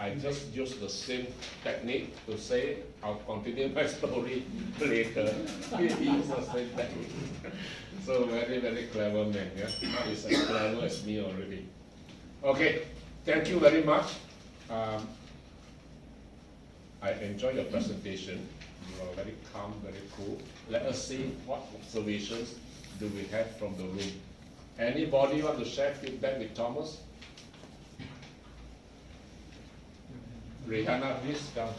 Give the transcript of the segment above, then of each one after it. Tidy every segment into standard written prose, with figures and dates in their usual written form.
I just use the same technique to say I'll continue my story later. He used the same technique. So very, very clever man, yeah? Now he's as clever as me already. Okay, thank you very much. I enjoyed your presentation. You are very calm, very cool. Let us see what observations do we have from the room. Anybody want to share feedback with Thomas? Reihana, please come.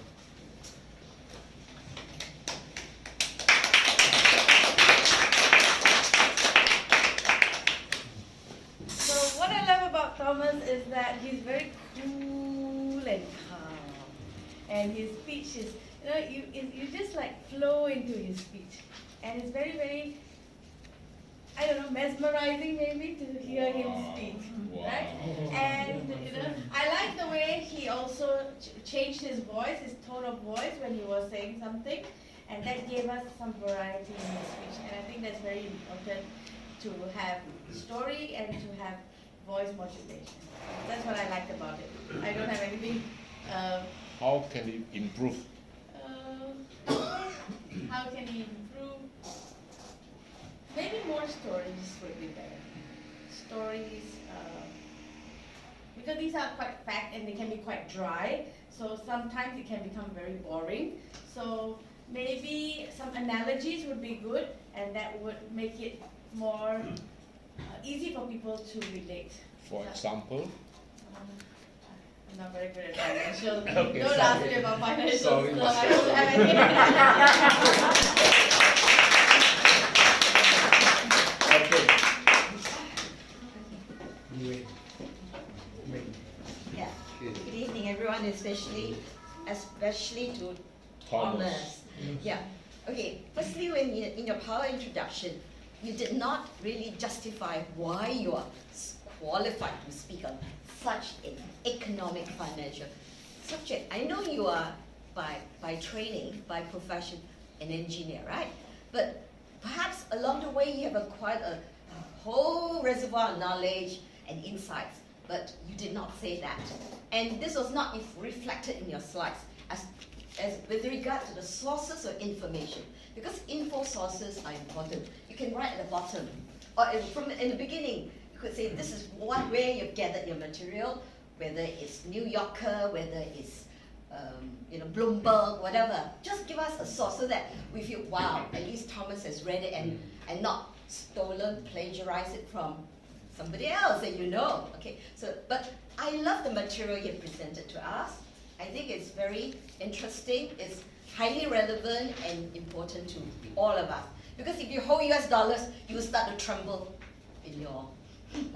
So what I love about Thomas is that he's very cool and calm, and his speech is, you just like flow into his speech, and it's very, very, I don't know, mesmerizing maybe to hear him speak, right? And I like the way he also changed his voice, his tone of voice when he was saying something, and that gave us some variety in his speech. And I think that's very important to have story and to have voice modulation. That's what I liked about it. I don't have anything. How can he improve? How can he improve? Maybe more stories would be better. Stories, because these are quite fact and they can be quite dry, so sometimes it can become very boring. So maybe some analogies would be good, and that would make it more easy for people to relate. For example? I'm not very good at financial. Okay, don't ask me about financial sorry, stuff. I don't have any. Okay. Yeah. Good evening, everyone, especially to Thomas. Yeah. Okay. Firstly, when in your power introduction, you did not really justify why you are qualified to speak on such an economic financial subject. I know you are by training, by profession, an engineer, right? But perhaps along the way you have acquired a whole reservoir of knowledge and insights, but you did not say that. And this was not reflected in your slides as with regard to the sources of information, because info sources are important. You can write at the bottom, or in the beginning, you could say this is where you've gathered your material, whether it's New Yorker, whether it's Bloomberg, whatever. Just give us a source so that we feel, wow, at least Thomas has read it and not stolen, plagiarized it from somebody else that you know. Okay, so but I love the material you presented to us. I think it's very interesting. It's highly relevant and important to all of us. Because if you hold US dollars, you will start to tremble in your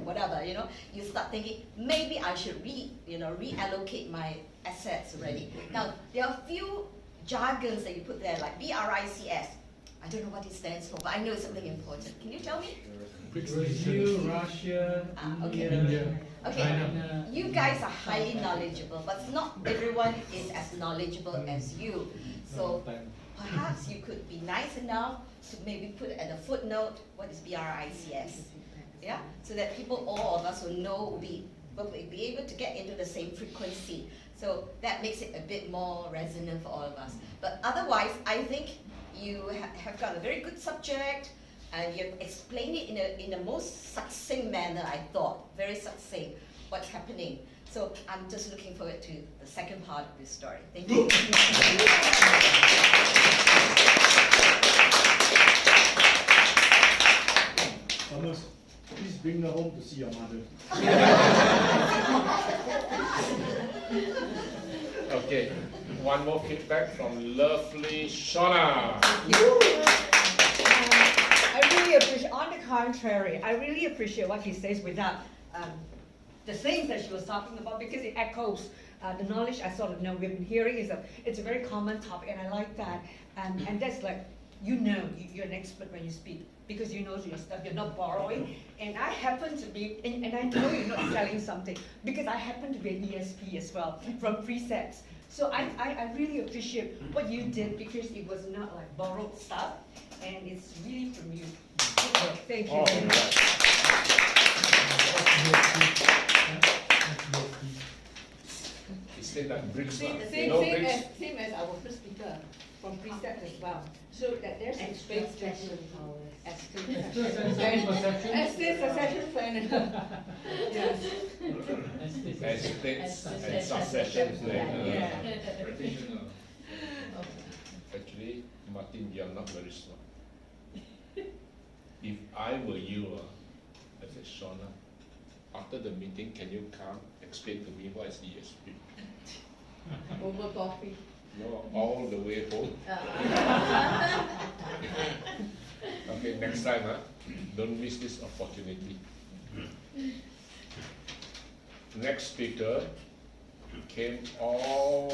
whatever, you start thinking, maybe I should reallocate my assets already. Now, there are a few jargons that you put there, like BRICS. I don't know what it stands for, but I know it's something important. Can you tell me? Brazil, Russia, India, okay. China. You guys are highly knowledgeable, but not everyone is as knowledgeable as you. So perhaps you could be nice enough to maybe put at a footnote what is BRICS. Yeah, so that people, all of us will know, will be able to get into the same frequency. So that makes it a bit more resonant for all of us. But otherwise, I think you have got a very good subject, and you've explained it in the most succinct manner, I thought, very succinct, what's happening. So I'm just looking forward to the second part of this story. Thank you. Thomas, please bring her home to see your mother. Okay, one more feedback from lovely Shona. I really appreciate, on the contrary, I really appreciate what he says without the things that she was talking about, because it echoes the knowledge I sort of know we've been hearing. It's a very common topic, and I like that. And that's like, you're an expert when you speak, because you know your stuff, you're not borrowing. And I happen to be, and I know you're not selling something, because I happen to be an ESP as well, from Precepts. So I really appreciate what you did, because it was not like borrowed stuff, and it's really from you. Thank you very much. Is say like bricks. Same, lah. same, No same bricks. as, same as our first speaker from Precept as well. So that there's a Extra space special to powers. estate succession plan. Yes. Estates and succession plan. Yeah. Traditional. Actually, Martin, you are not very smart. If I were you, I said, Shona, after the meeting, can you come explain to me what is ESP? Over coffee. No, all the way home. Okay, next time, don't miss this opportunity. Next speaker came all